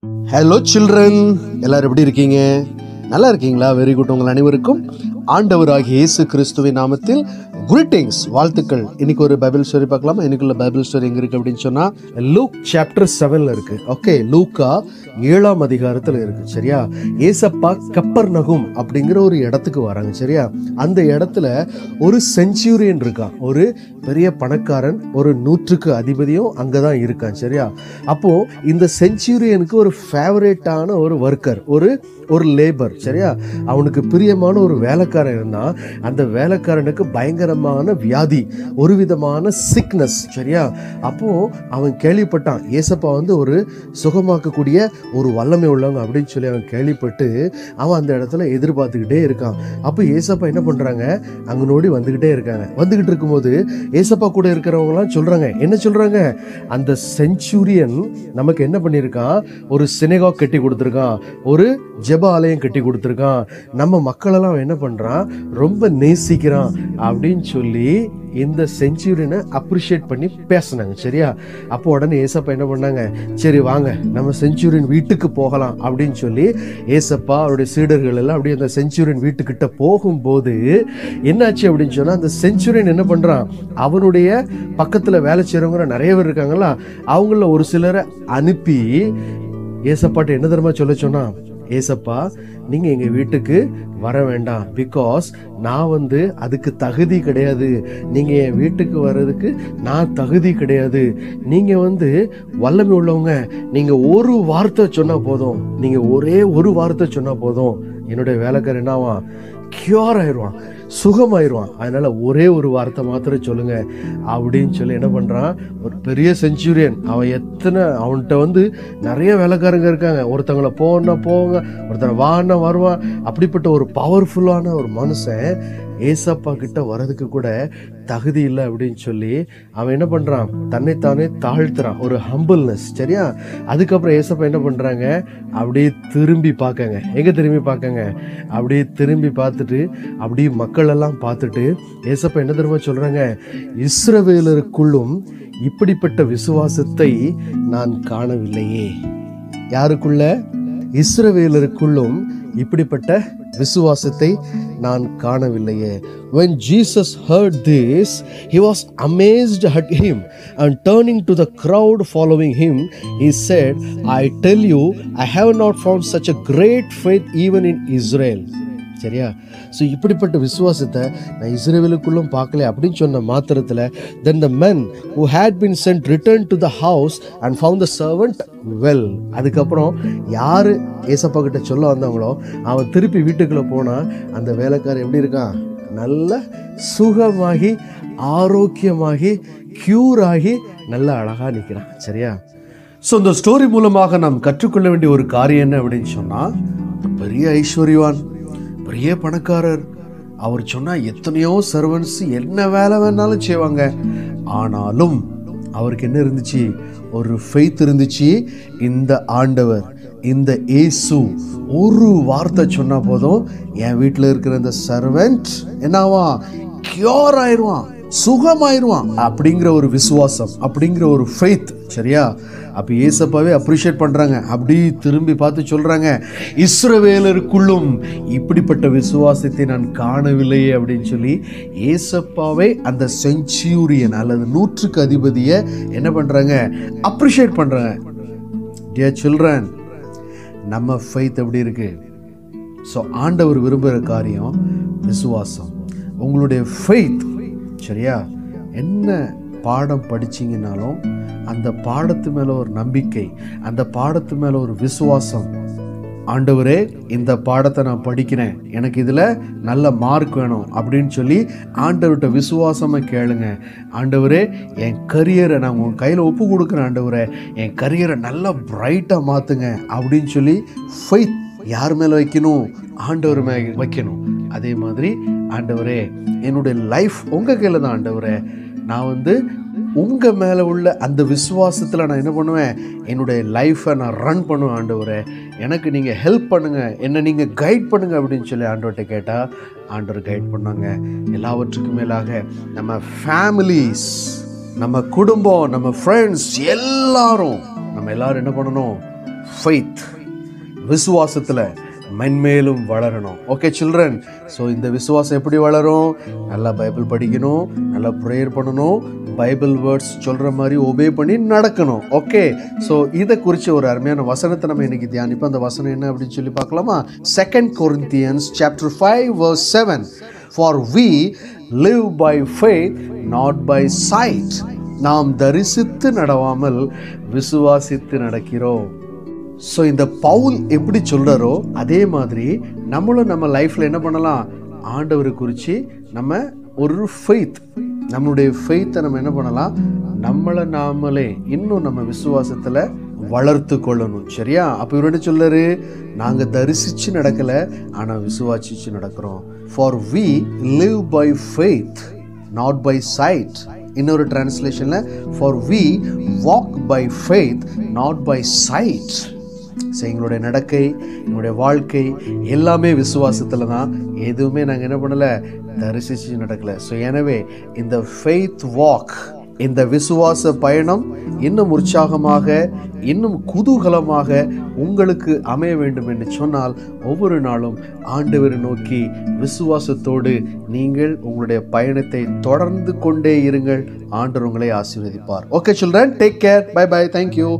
Hello children, எல்லாரும் எப்படி இருக்கீங்க? நல்லா இருக்கீங்களா? Very good. உங்கள் அனைவருக்கும் ஆண்டவராகிய இயேசு கிறிஸ்துவின் நாமத்தில் கிரீட்டிங்ஸ், வாழ்த்துக்கள். இன்னைக்கு ஒரு பைபிள் ஸ்டோரி பார்க்கலாமா? இன்னைக்குள்ள பைபிள் ஸ்டோரி எங்க இருக்கு அப்படின்னு சொன்னா லூக் சாப்டர் 7ல இருக்கு. ஓகே, லூக்கா 7ஆம் அதிகாரத்துல இருக்கு. சரியா? ஏசப்பா கப்பர்நகும் அப்படிங்கிற ஒரு இடத்துக்கு வராங்க. சரியா? அந்த இடத்துல ஒரு செஞ்சுரியன் இருக்கான், ஒரு பெரிய பணக்காரன், ஒரு 100க்கு அதிபதியும் அங்கதான் இருக்கான். சரியா? அப்போ இந்த செஞ்சுரியனுக்கு ஒரு ஃபேவரேட்டான ஒரு ஒர்க்கர், ஒரு லேபர், சரியா, அவனுக்கு பிரியமான ஒரு வேலைக்காரன் இருந்தான். அந்த வேலைக்காரனுக்கு பயங்கரமான வியாதி, ஒரு விதமான சிக்னஸ். சரியா? அப்போ அவன் கேள்விப்பட்டான், ஏசப்பா ஒரு சுகமாக்கக்கூடிய ஒரு வல்லமை உள்ளவங்க அப்படின்னு சொல்லி அவன் கேள்விப்பட்டு அவன் அந்த இடத்துல எதிர்பார்த்துக்கிட்டே இருக்கான். அப்போ ஏசப்பா என்ன பண்றாங்க, அங்க நோடி வந்துகிட்டே இருக்காங்க. வந்துகிட்டு இருக்கும்போது ஏசப்பா கூட இருக்கிறவங்கலாம் சொல்றாங்க, என்ன சொல்றாங்க, அந்த செஞ்சுரியன் நமக்கு என்ன பண்ணியிருக்கான், ஒரு சினகாக் கட்டி கொடுத்துருக்கான், ஒரு ஜெப ஆலயம் கட்டி கொடுத்துருக்கான், நம்ம மக்களெல்லாம் என்ன பண்றான், ரொம்ப நேசிக்கிறான் அப்படின்னு சொல்லி இந்த செஞ்சுரியனை அப்ரிஷியேட் பண்ணி பேசினாங்க. சரியா? அப்போ உடனே ஏசப்பா என்ன பண்ணாங்க, சரி வாங்க நம்ம செஞ்சுரியன் வீட்டுக்கு போகலாம் அப்படின்னு சொல்லி ஏசப்பா அவருடைய சீடர்கள் எல்லாம் அப்படியே அந்த செஞ்சுரியன் வீட்டுக்கிட்ட போகும்போது என்னாச்சு அப்படின்னு சொன்னா, அந்த செஞ்சுரியன் என்ன பண்றான், அவனுடைய பக்கத்துல வேலை செய்யறவங்க நிறைய பேர் இருக்காங்களா, அவங்கள ஒரு சிலரை அனுப்பி ஏசப்பாட்ட என்ன தெரியுமா சொல்ல சொன்னா, ஏசப்பா நீங்க எங்க வீட்டுக்கு வர வேண்டாம், பிகாஸ் நான் அதுக்கு தகுதி கிடையாது. நீங்க என் வீட்டுக்கு வர்றதுக்கு நான் தகுதி கிடையாது. நீங்க வல்லமை உள்ளவங்க, நீங்க ஒரு வார்த்தை சொன்னா போதும், நீங்க ஒரே ஒரு வார்த்தை சொன்னா போதும், என்னுடைய வேலைக்காரன் என்னவா கியூர் ஆயிடுவான், சுகமாயிருவான். அதனால ஒரே ஒரு வார்த்தை மாத்திரம் சொல்லுங்க அப்படின்னு சொல்லி என்ன பண்றான், ஒரு பெரிய செஞ்சுரியன், அவன்கிட்ட நிறைய வேலைக்காரங்க இருக்காங்க. ஒருத்தவங்களை போங்க, ஒருத்தனை வான்னா வருவான். அப்படிப்பட்ட ஒரு பவர்ஃபுல்லான ஒரு மனுஷன் ஏசப்பா கிட்ட வர்றதுக்கு கூட தகுதி இல்லை அப்படின்னு சொல்லி அவன் என்ன பண்றான், தன்னைத்தானே தாழ்த்துறான், ஒரு ஹம்பிள்னஸ். சரியா? அதுக்கப்புறம் ஏசப்பா என்ன பண்றாங்க, அப்படியே திரும்பி பார்க்கங்க. எங்க திரும்பி பார்க்கங்க, அப்படியே திரும்பி பார்த்துட்டு அப்படியே மக்கள் எல்லாம் பார்த்துட்டு ஏசப்பா என்ன தெரியுமா சொல்றாங்க, இஸ்ரவேலருக்குள்ளும் இப்படிப்பட்ட விசுவாசத்தை நான் காணவில்லையே. யாருக்குள்ள? இஸ்ரவேலருக்குள்ளும் இப்படிப்பட்ட விசுவாசத்தை நான் காணவில்லையே. When Jesus heard this, he was amazed at him, and turning to the crowd following him, he said, I tell you, I have not found such a great faith even in Israel. சரியா? So இப்படிப்பட்ட விசுவாசத்தை நான் இஸ்ரவேலுக்குள்ளும் பார்க்கல அப்படின்னு சொன்ன மாத்திரத்தில் then the men who had been sent returned to the house and found the servant well. அதுக்கப்புறம் யார் ஏசப்பா கிட்ட சொல்ல வந்தாங்களோ அவன் திருப்பி வீட்டுக்குள்ளே போனால் அந்த வேலைக்காரன் எப்படி இருக்கான், நல்ல சுகமாகி ஆரோக்கியமாகி கியூர் ஆகி நல்ல அழகாக நிற்கிறான். சரியா? ஸோ இந்த ஸ்டோரி மூலமாக நாம் கற்றுக்கொள்ள வேண்டிய ஒரு காரியம் என்ன அப்படின்னு சொன்னால், பெரிய ஐஸ்வர்யவான், பெரிய பணக்காரர், அவர் சொன்னா எத்தனையோ சர்வன்ஸ் என்ன வேலை வேணாலும் செய்வாங்க. ஆனாலும் அவருக்கு என்ன இருந்துச்சு, ஒரு ஃபெய்த் இருந்துச்சு. இந்த ஆண்டவர், இந்த இயேசு ஒரு வார்த்தை சொன்னா போதும், என் வீட்டில் இருக்கிற இந்த சர்வெண்ட் என்னவா கியூர் ஆயிடுவான், சுகமாயிருவான் அப்படிங்கிற ஒரு விசுவாசம், அப்படிங்கிற ஒரு ஃபெய்த். சரியா? அப்போ ஏசப்பாவே அப்ரிஷியேட் பண்றாங்க. அப்படி திரும்பி பார்த்து சொல்றாங்க, இஸ்ரவேலருக்குள்ளும் இப்படிப்பட்ட விசுவாசத்தை நான் காணவில்லையே அப்படின்னு சொல்லி ஏசப்பாவே அந்த செஞ்சுரியன் அல்லது 100க்கு அதிபதியை என்ன பண்றாங்க, அப்ரிஷியேட் பண்றாங்க. டியர் சில்ட்ரன், நம்ம ஃபெய்த் எப்படி இருக்கு? ஸோ ஆண்டவர் விரும்புகிற காரியம் விசுவாசம். உங்களுடைய ஃபெய்த், சரியா, என்ன பாடம் படிச்சிங்கனாலும் அந்த பாடத்து மேலே ஒரு நம்பிக்கை, அந்த பாடத்து மேலே ஒரு விசுவாசம். ஆண்டவரே இந்த பாடத்தை நான் படிக்கிறேன், எனக்கு இதில் நல்ல மார்க் வேணும் அப்படின்னு சொல்லி ஆண்டவர்கிட்ட விசுவாசமாக கேளுங்க. ஆண்டவரே என் கரியரை நான் உங்கள் கையில் ஒப்பு கொடுக்குறேன், ஆண்டவரே என் கரியரை நல்லா பிரைட்டாக மாற்றுங்க அப்படின்னு சொல்லி ஃபெய்த் யார் மேலே வைக்கணும், ஆண்டவர் மேலே வைக்கணும். அதே மாதிரி ஆண்டவரே என்னுடைய லைஃப் உங்கள் கையில் தான், ஆண்டவரே நான் உங்கள் மேலே உள்ள அந்த விசுவாசத்தில் நான் என்ன பண்ணுவேன், என்னுடைய லைஃப்பை நான் ரன் பண்ணுவேன். ஆண்டவரே எனக்கு நீங்கள் ஹெல்ப் பண்ணுங்கள், என்னை நீங்கள் கைட் பண்ணுங்கள் அப்படின்னு சொல்லி ஆண்டவர்கிட்ட கேட்டால் ஆண்டவர் கைட் பண்ணாங்க. எல்லாவற்றுக்கும் மேலாக நம்ம ஃபேமிலிஸ், நம்ம குடும்பம், நம்ம ஃப்ரெண்ட்ஸ், நம்ம எல்லாரும் என்ன பண்ணணும், ஃபெய்த், விசுவாசத்தில் மென்மேலும் வளரணும். ஓகே சில்ட்ரன், ஸோ இந்த விசுவாசம் எப்படி வளரும்? நல்லா பைபிள் படிக்கணும், நல்லா ப்ரேயர் பண்ணணும், பைபிள் வேர்ட்ஸ் சொல்கிற மாதிரி ஒபே பண்ணி நடக்கணும். ஓகே, ஸோ இதை குறித்து ஒரு அருமையான வசனத்தை நம்ம இன்னைக்கு தியானிப்போம். அந்த வசனம் என்ன அப்படின்னு சொல்லி பார்க்கலாமா? 2 Corinthians chapter 5 verse 7. For we live by faith, not by sight. நாம் தரிசித்து நடவாமல் விசுவாசித்து நடக்கிறோம். ஸோ இந்த பவுல் எப்படி சொல்கிறாரோ அதே மாதிரி நம்மளும் நம்ம லைஃப்பில் என்ன பண்ணலாம்? ஆண்டவரை குறித்து நம்ம ஒரு ஃபெய்த், நம்மளுடைய ஃபெய்த்தை நம்ம என்ன பண்ணலாம்? நம்மளை நாமளே இன்னும் நம்ம விசுவாசத்தில் வளர்த்து கொள்ளணும். சரியா? அப்போ இவர் என்ன சொல்றாரு? நாங்கள் தரிசித்து நடக்கலை, ஆனால் விசுவாசிச்சு நடக்கிறோம். For we live by faith not by sight. இன்னொரு டிரான்ஸ்லேஷனில் for we walk by faith not by sight. So எங்களுடைய நடக்கை, எங்களுடைய வாழ்க்கை எல்லாமே விசுவாசத்தில் தான். எதுவுமே நாங்கள் என்ன பண்ணலை? தரிசித்து நடக்கலை. ஸோ எனவே இந்த ஃபெய்த் வாக், இந்த விசுவாச பயணம் இன்னும் உற்சாகமாக, இன்னும் குதூகலமாக உங்களுக்கு அமைய வேண்டும் என்று சொன்னால் ஒவ்வொரு நாளும் ஆண்டவரை நோக்கி விசுவாசத்தோடு நீங்கள் உங்களுடைய பயணத்தை தொடர்ந்து கொண்டே இருங்கள். ஆண்டவர் உங்களை ஆசீர்வதிப்பார். Okay children, take care. Bye bye. Thank you.